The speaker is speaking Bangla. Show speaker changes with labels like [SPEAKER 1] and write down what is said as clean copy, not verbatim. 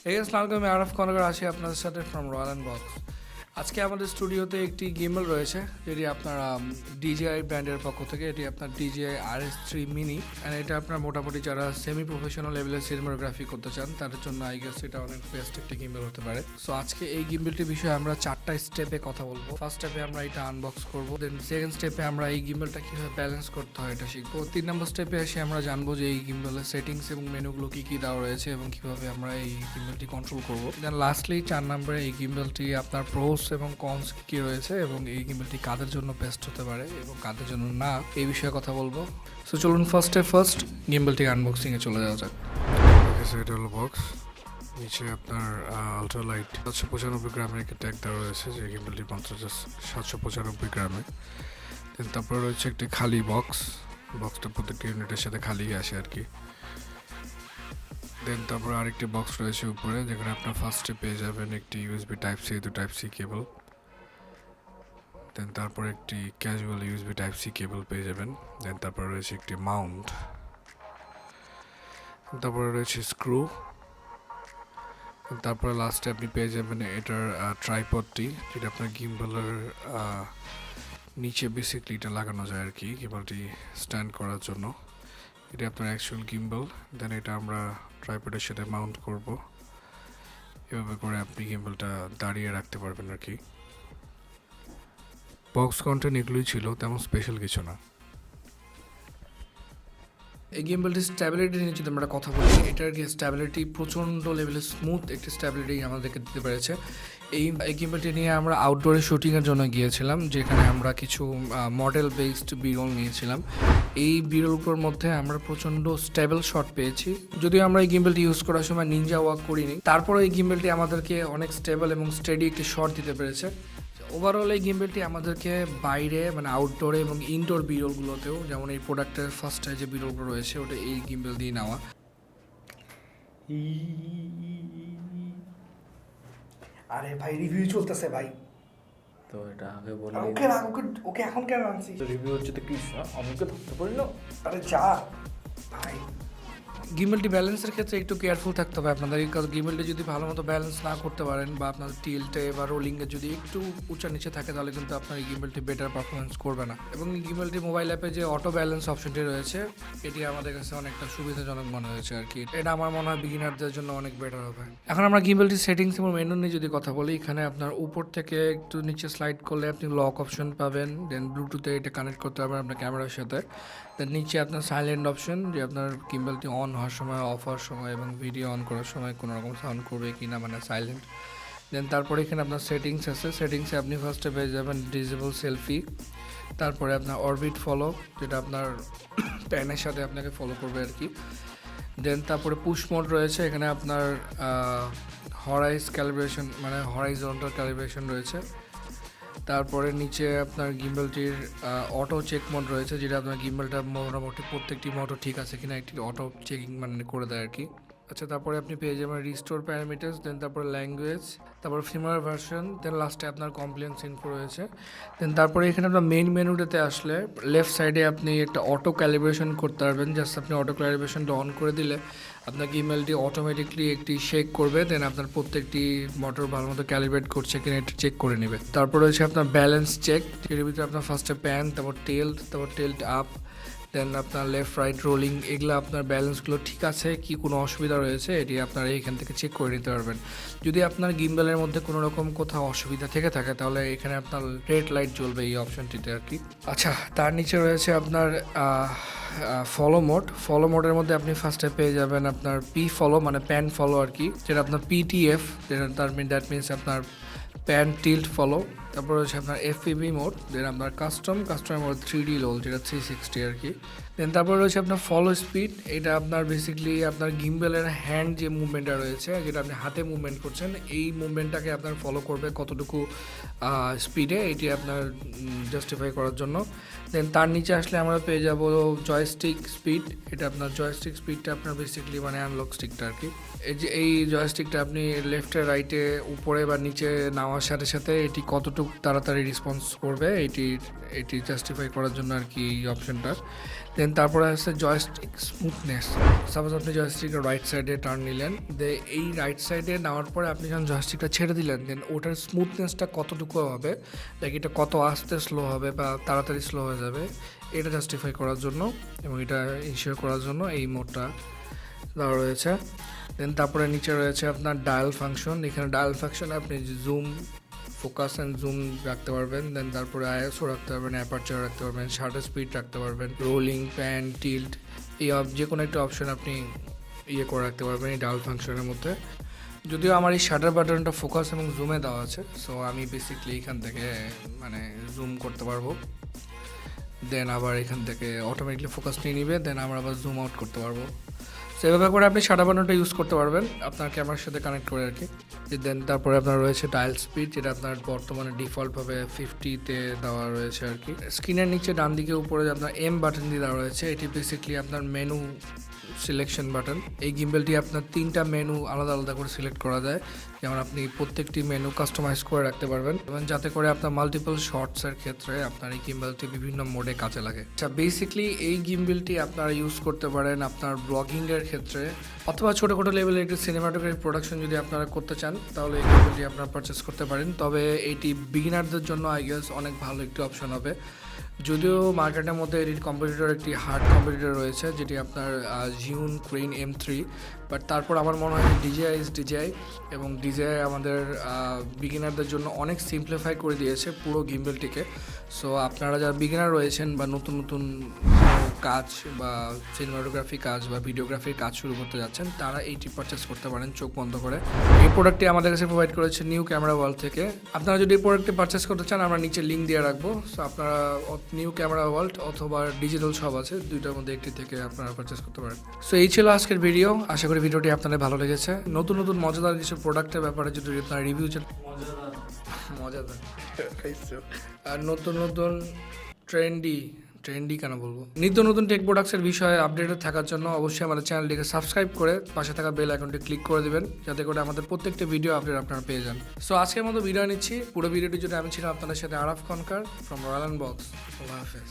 [SPEAKER 1] আসসালামু আলাইকুম, আমি আরফ কনগর আছি আপনাদের সাথে ফ্রম Unbox। আজকে আমাদের স্টুডিওতে একটি গিম্বল রয়েছে, যেটি আপনার DJI ব্র্যান্ডের পক্ষ থেকে। এটি আপনার DJI RS3 মিনি, অ্যান্ড এটা আপনার মোটামুটি যারা সেমি প্রফেশনাল লেভেলের সিনেমাটোগ্রাফি করতে চান তাদের জন্য আই গেস এটা অনেক বেস্ট একটা গিম্বল হতে পারে। সো আজকে এই গিম্বলটির বিষয়ে আমরা 4টা স্টেপে কথা বলবো। ফার্স্ট স্টেপে আমরা এটা আনবক্স করবো, দেন সেকেন্ড স্টেপে আমরা এই গিম্বলটা কীভাবে ব্যালেন্স করতে হয় এটা শিখবো। 3 নম্বর স্টেপে এসে আমরা জানবো যে এই গিম্বলের সেটিংস এবং মেনুগুলো কী কী দেওয়া রয়েছে এবং কীভাবে আমরা এই গিম্বলটি কন্ট্রোল করবো। দেন লাস্টলি 4 নম্বরে এই গিম্বলটি আপনার প্রোস এবং কনস কী রয়েছে এবং এই গিম্বলটি কাদের জন্য বেস্ট হতে পারে এবং কাদের জন্য না, এই বিষয়ে কথা বলবো। সো চলুন ফার্স্ট গিম্বলটি আনবক্সিংয়ে চলে যাওয়া যাক। এটা হলো বক্স, নিচে আপনার আলট্রালাইট 795 গ্রামের একটা ট্যাগ দেওয়া রয়েছে, যে গিম্বলটি মাত্র 795 গ্রামে। দেন তারপরে রয়েছে একটি খালি বক্সটা প্রত্যেকটি ইউনিটের সাথে খালি আসে আর কি। দেন তারপরে আরেকটি বক্স রয়েছে উপরে, যেখানে আপনার ফার্স্টে পেয়ে যাবেন একটি USB Type-C Type-C কেবল। দেন তারপরে একটি ক্যাজুয়াল USB Type-C কেবল পেয়ে যাবেন। দেন তারপরে রয়েছে একটি মাউন্ট, তারপরে রয়েছে স্ক্রু। তারপরে লাস্টে আপনি পেয়ে যাবেন এটার ট্রাইপডটি, যেটা আপনার গিম্বলের নিচে বেসিকলি এটা লাগানো যায় আর কি, গিম্বলটি স্ট্যান্ড করার জন্য। এটা আপনার অ্যাকচুয়াল গিম্বল। দেন এটা আমরা ট্রাইপডের সাথে মাউন্ট করব, এভাবে করে আপনি গিম্বলটা দাঁড়িয়ে রাখতে পারবেন আর কি। বক্স কন্টেন্ট এগুলোই ছিল, তেমন স্পেশাল কিছু না। এই গিম্বলটির স্ট্যাবিলিটি নিয়ে যদি আমরা কথা বলি, এটার স্ট্যাবিলিটি প্রচণ্ড লেভেলের স্মুথ একটি স্ট্যাবিলিটি আমাদেরকে দিতে পেরেছে। এই গিম্বলটি নিয়ে আমরা আউটডোরে শুটিংয়ের জন্য গিয়েছিলাম, যেখানে আমরা কিছু মডেল বেসড বিরল নিয়েছিলাম। এই বিরলগুলোর মধ্যে আমরা প্রচণ্ড স্টেবল শট পেয়েছি। যদিও আমরা এই গিম্বলটি ইউজ করার সময় নিনজা ওয়াক করিনি, তারপরে এই গিম্বলটি আমাদেরকে অনেক স্টেবল এবং স্টেডি একটি শট দিতে পেরেছে। ওভারঅল এই গিম্বলটি আমাদেরকে বাইরে মানে আউটডোরে এবং ইনডোর বিরলগুলোতেও, যেমন এই প্রোডাক্টের ফার্স্টে যে বিরলগুলো রয়েছে ওটা এই গিম্বল দিয়ে নেওয়া।
[SPEAKER 2] আরে ভাই রিভিউ চলতেছে ভাই,
[SPEAKER 3] তো এটা আগে বলে
[SPEAKER 2] ওকে রাখ, ওকে এখন কেন আনছি?
[SPEAKER 3] রিভিউ হচ্ছে তো কিস না, আমাকে ধরতে পারি না।
[SPEAKER 2] আরে যা ভাই।
[SPEAKER 1] গিম্বলটি ব্যালেন্সের ক্ষেত্রে একটু কেয়ারফুল থাকতে হবে আপনাদের, কারণ গিম্বলটি যদি ভালো মতো ব্যালেন্স না করতে পারেন বা আপনাদের টিল্টে বা রোলিংয়ে যদি একটু উঁচা নিচে থাকে, তাহলে কিন্তু আপনার এই গিম্বলটি বেটার পারফরমেন্স করবে না। এবং এই গিম্বলটি মোবাইল অ্যাপে যে অটো ব্যালেন্স অপশনটি রয়েছে, এটি আমাদের কাছে অনেকটা সুবিধাজনক মনে হয়েছে আর কি। এটা আমার মনে হয় বিগিনারদের জন্য অনেক বেটার হবে। এখন আমরা গিম্বলটি সেটিংস এবং মেনু নিয়ে যদি কথা বলি, এখানে আপনার উপর থেকে একটু নিচে স্লাইড করলে আপনি লক অপশন পাবেন। দেন ব্লুটুথে এটা কানেক্ট করতে পারবেন আপনার ক্যামেরার সাথে। দেন নিচে আপনার সাইলেন্ট অপশন, যে আপনার গিম্বলটি অন হওয়ার সময়, অফ হওয়ার সময় এবং ভিডিও অন করার সময় কোনো রকম সাউন্ড করবে কি না, মানে সাইলেন্ট। দেন তারপরে এখানে আপনার সেটিংস আছে, সেটিংসে আপনি ফার্স্টে পেয়ে যাবেন ডিজেবল সেলফি। তারপরে আপনার অরবিট ফলো, যেটা আপনার প্যানের সাথে আপনাকে ফলো করবে আর কি। দেন তারপরে পুশ মোড রয়েছে, এখানে আপনার হরাইজ ক্যালিব্রেশন মানে হরাইজন্টাল ক্যালিব্রেশন রয়েছে। তারপরে নিচে আপনার গিম্বলটির অটো চেক মোড রয়েছে, যেটা আপনার গিম্বলটা মোটামুটি প্রত্যেকটি মোটও ঠিক আছে কিনা একটি অটো চেকিং মানে করে দেয় আর কি। আচ্ছা, তারপরে আপনি পেয়ে যাবেন রিস্টোর প্যারামিটার্স, দেন তারপরে ল্যাঙ্গুয়েজ, তারপর ফিমার ভার্সন, দেন লাস্টে আপনার কমপ্লেন্স ইনফো রয়েছে। দেন তারপরে এখানে আপনার মেইন মেনুটাতে আসলে লেফট সাইডে আপনি একটা অটো ক্যালিব্রেশন করতে পারবেন। জাস্ট আপনি অটো ক্যালিব্রেশনটা অন করে দিলে আপনার গিম্বলটি অটোমেটিকলি একটি শেক করবে। দেন আপনার প্রত্যেকটি মোটর ভালো মতো ক্যালিব্রেট করছে কিনা এটা চেক করে নেবে। তারপর রয়েছে আপনার ব্যালেন্স চেক, যেটার ভিতরে আপনার ফার্স্টে প্যান, তারপর টেল্ট আপ, দেন আপনার লেফট রাইট রোলিং, এগুলো আপনার ব্যালেন্সগুলো ঠিক আছে কি, কোনো অসুবিধা রয়েছে এটি আপনারা এখান থেকে চেক করে নিতে পারবেন। যদি আপনার গিম্বলের মধ্যে কোনো রকম কোথাও অসুবিধা থেকে থাকে, তাহলে এখানে আপনার রেড লাইট জ্বলবে এই অপশনটিতে আর কি। আচ্ছা, তার নিচে রয়েছে আপনার ফলো মোডের মধ্যে আপনি ফার্স্টে পেয়ে যাবেন আপনার পি ফলো মানে প্যান ফলো আর কি, যেটা আপনার PTF, যেটা দ্যাট মিনস আপনার প্যান টিল্ট ফলো। তারপর হচ্ছে আপনার FPV মোড, দেন আপনার কাস্টমের মোড 3D লোল, যেটা 360 আর কি। দেন তারপর রয়েছে আপনার ফলো স্পিড, এটা আপনার বেসিক্যালি আপনার গিম্বলের হ্যান্ড যে মুভমেন্টটা রয়েছে, যেটা আপনি হাতে মুভমেন্ট করছেন, এই মুভমেন্টটাকে আপনার ফলো করবে কতটুকু স্পিডে, এটি আপনার জাস্টিফাই করার জন্য। দেন তার নিচে আসলে আমরা পেয়ে যাব জয়স্টিক স্পিড, এটা আপনার জয়স্টিক স্পিডটা আপনার বেসিক্যালি মানে অ্যানালগ স্টিকটা আর কি। এই যে এই জয়স্টিকটা আপনি লেফটে রাইটে উপরে বা নিচে নেওয়ার সাথে সাথে এটি কতটুকু তাড়াতাড়ি রেসপন্স করবে এটি জাস্টিফাই করার জন্য আর কি এই অপশনটা। দেন তারপরে আছে জয়স্টিক স্মুথনেস। সাপোজ আপনি জয়স্টিকটা রাইট সাইডে টার্ন নিলেন, এই রাইট সাইডে নেওয়ার পরে আপনি যখন জয়স্টিকটা ছেড়ে দিলেন দেন ওটার স্মুথনেসটা কতটুকু হবে, লাইক এটা কত আস্তে স্লো হবে বা তাড়াতাড়ি স্লো হয়ে যাবে, এটা জাস্টিফাই করার জন্য এবং এটা ইনশিওর করার জন্য এই মোডটা দেওয়া রয়েছে। দেন তারপরে নিচে রয়েছে আপনার ডায়াল ফাংশন। এখানে ডায়াল ফাংশনে আপনি জুম, ফোকাস অ্যান্ড জুম রাখতে পারবেন। দেন তারপরে আইএসও রাখতে পারবেন, অ্যাপারচার রাখতে পারবেন, শাটার স্পিড রাখতে পারবেন, রোলিং, প্যান, টিল্ট, এই যে কোনো একটা অপশন আপনি করে রাখতে পারবেন এই ডায়াল ফাংশনের মধ্যে। যদিও আমার এই শাটার বাটনটা ফোকাস এবং জুমে দেওয়া আছে, সো আমি বেসিকলি এখান থেকে মানে জুম করতে পারবো। দেন আবার এখান থেকে অটোমেটিকলি ফোকাস নিয়ে নিবে, দেন আমরা আবার জুম আউট করতে পারবো। সো এভাবে করে আপনি শাটার বাটনটা ইউজ করতে পারবেন আপনার ক্যামেরার সাথে কানেক্ট করে আর কি। দেন তারপরে আপনার রয়েছে ডায়াল স্পিড, যেটা আপনার বর্তমানে ডিফল্টভাবে 50-তে দেওয়া রয়েছে আর কি। স্ক্রিনের নিচে ডান দিকে উপরে যে আপনার এম বাটন দিয়ে দেওয়া রয়েছে, এটি বেসিকলি আপনার মেনু সিলেকশন বাটন। এই গিম্বেলটি আপনার 3টা মেনু আলাদা আলাদা করে সিলেক্ট করা যায়, যেমন আপনি প্রত্যেকটি মেনু কাস্টমাইজ করে রাখতে পারবেন এবং যাতে করে আপনার মাল্টিপল শর্টসের ক্ষেত্রে আপনার এই গিম্বেলটি বিভিন্ন মোডে কাজে লাগে। আচ্ছা, বেসিকলি এই গিম্বেলটি আপনারা ইউজ করতে পারেন আপনার ব্লগিংয়ের ক্ষেত্রে অথবা ছোটোখাটো লেভেলের একটি সিনেমাটোগ্রাফি প্রোডাকশন যদি আপনারা করতে চান তাহলে এই গিম্বেলটি আপনারা পারচেস করতে পারেন। তবে এটি বিগিনারদের জন্য আই গেস অনেক ভালো একটি অপশন হবে। যদিও মার্কেটের মধ্যে এটির কম্পিটিটর একটি হার্ড কম্পিটিটর রয়েছে যেটি আপনার জিউন ক্রেইন M3, বাট তারপর আমার মনে হয় DJI এবং DJI আমাদের বিগিনারদের জন্য অনেক সিম্পলিফাই করে দিয়েছে পুরো গিম্বেলটিকে। সো আপনারা যারা বিগিনার রয়েছেন বা নতুন নতুন কাজ বা সিনেমাটোগ্রাফি কাজ বা ভিডিওগ্রাফির কাজ শুরু করতে যাচ্ছেন তারা এইটি পারচেস করতে পারেন চোখ বন্ধ করে। এই প্রোডাক্টটি আমাদের কাছে প্রোভাইড করেছে নিউ ক্যামেরা ওয়ার্ল্ড থেকে। আপনারা যদি এই প্রোডাক্টটি পারচেস করতে চান আমরা নিচে লিঙ্ক দিয়ে রাখবো। সো আপনারা নিউ ক্যামেরা ওয়ার্ল্ড অথবা ডিজিটাল শপ আছে, দুইটার মধ্যে একটি থেকে আপনারা পারচেস করতে পারেন। সো এই ছিল আজকের ভিডিও। আশা করি ভিডিওটি আপনাদের ভালো লেগেছে। নতুন নতুন মজাদার কিছু প্রোডাক্টের ব্যাপারে যদি আপনারা রিভিউ চান, মজাদার আর নতুন নতুন ট্রেন্ডি কেন বলবো, নিত্য নতুন টেক প্রোডাক্টসের বিষয়ে আপডেটেড থাকার জন্য অবশ্যই আমাদের চ্যানেলটিকে সাবস্ক্রাইব করে পাশে থাকা বেল আইকনটি ক্লিক করে দিবেন, যাতে করে আমাদের প্রত্যেকটি ভিডিও আপডেট আপনারা পেয়ে যান। সো আজকের মতো বিদায় নিচ্ছি। পুরো ভিডিওটি জুড়ে আমি ছিলাম আপনাদের সাথে Araf Khonkar from royal unbox. আল্লাহ হাফেজ।